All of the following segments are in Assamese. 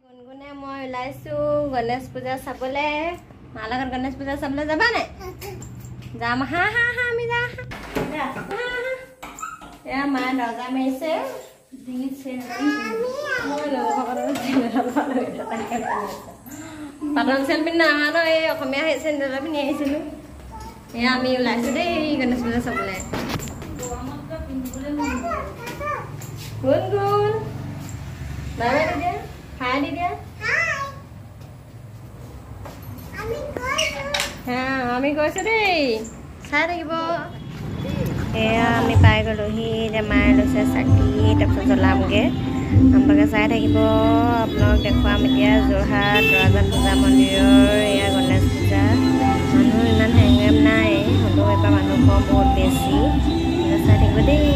গুণগুণে মই ওলাইছোঁ গণেশ পূজা চাবলৈ। মাৰ লগত গণেশ পূজা চাবলৈ যাবা নাই? যাম। হা হা হা আমি যা এয়া মায়ে দৰজা মাৰিছে। পাতল চেল পিন্ধি অহা ন, এই অসমীয়া চেণ্ডেল পিন্ধি আহিছিলোঁ। এয়া আমি ওলাইছোঁ দেই গণেশ পূজা চাবলৈ। গুণগুণ বাই বাই দি দিয়া, হাই দি দিয়া। আমি গৈছোঁ দেই, চাই থাকিব। এয়া আমি পাই গ'লোহি। এতিয়া মায়ে লৈছে চাকি, তাৰপিছত জ্বলামগৈ। আপোনালোকে চাই থাকিব। আপোনালোক দেখুৱাম এতিয়া যোৰহাট ৰাজান পূজা মন্দিৰৰ এয়া গণেশ পূজা। মানুহ ইমান হেংগেম নাই, হ'লেও এবাৰ মানুহ কম বহুত বেছি। চাই থাকিব দেই।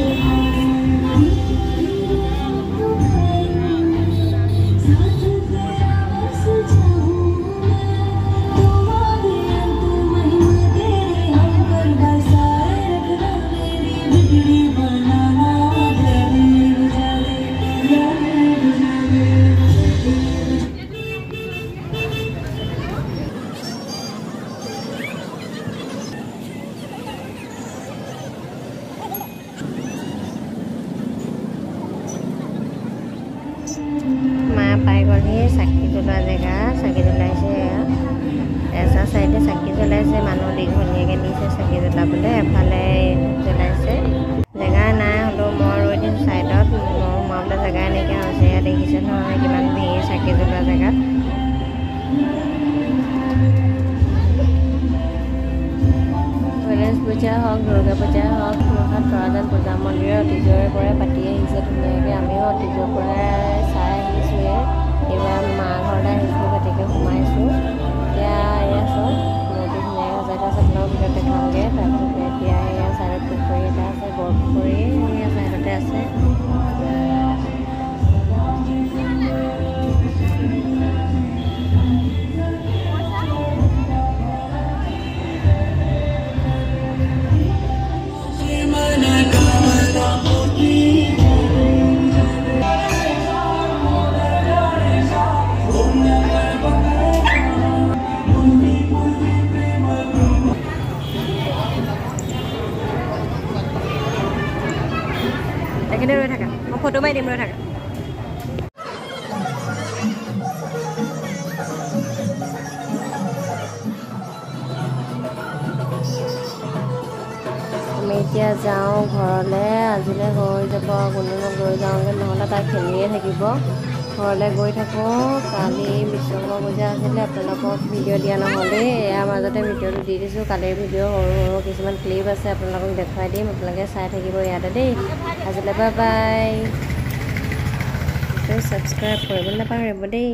মা পাই গ'লহি চাকি জ্বলোৱা জেগা। চাকি জ্বলাইছে, এজা চাইডে চাকি জ্বলাইছে। মানুহ দীঘলীয়াকৈ নিছে চাকি জ্বলাবলৈ, এফালে জ্বলাইছে। জেগা নাই, হ'লেও মই ৰৈ দিছোঁ চাইডত। মোৰ সোমাবলৈ জেগাই নাইকিয়া হৈছে। ইয়াত দেখিছে নহয় কিমান ভিৰ চাকি জ্বলোৱা জেগাত। গণেশ পূজা হওক, দুৰ্গা পূজা হওক, যোৰহাট তৰাজান পূজা মন্দিৰৰ অতীজৰে পৰাই পাতি আহিছে ধুনীয়াকৈ। আমিও অতীজৰ পৰাই চাই আহিছোঁৱে। এইবাৰ মা ঘৰলৈ আহিছোঁ, গতিকে সোমাইছোঁ। এতিয়া এয়া চব মূৰ্তি ধুনীয়াকৈ সজাই থোৱা আছে, আপোনালোকৰ ভিতৰত দেখাওঁগৈ। তাৰপিছত এতিয়া এয়া চাইডত পুখুৰী এটা আছে, বৰ পুখুৰী এয়া চাইডতে আছে। একেবাৰে ৰৈ থাকা, মই ফটো মাৰি দিম, ৰৈ থাকা। আমি এতিয়া যাওঁ ঘৰলৈ। আজিলৈ হৈ যাব, কোনোদিন গৈ যাওঁগৈ, নহ'লে তাই খেলিয়ে থাকিব। ঘৰলৈ গৈ থাকোঁ। কালি বিশ্বকৰ্মা পূজা আছিলে, আপোনালোকক ভিডিঅ' দিয়া নহ'লেই। এয়াৰ মাজতে ভিডিঅ'টো দি দিছোঁ। কালিৰ ভিডিঅ' সৰু সৰু কিছুমান ক্লিপ আছে, আপোনালোকক দেখুৱাই দিম। আপোনালোকে চাই থাকিব ইয়াতে দেই। আজিলৈ বাই বাই। ছাবস্ক্ৰাইব কৰিবলৈ নাপাহৰিব দেই।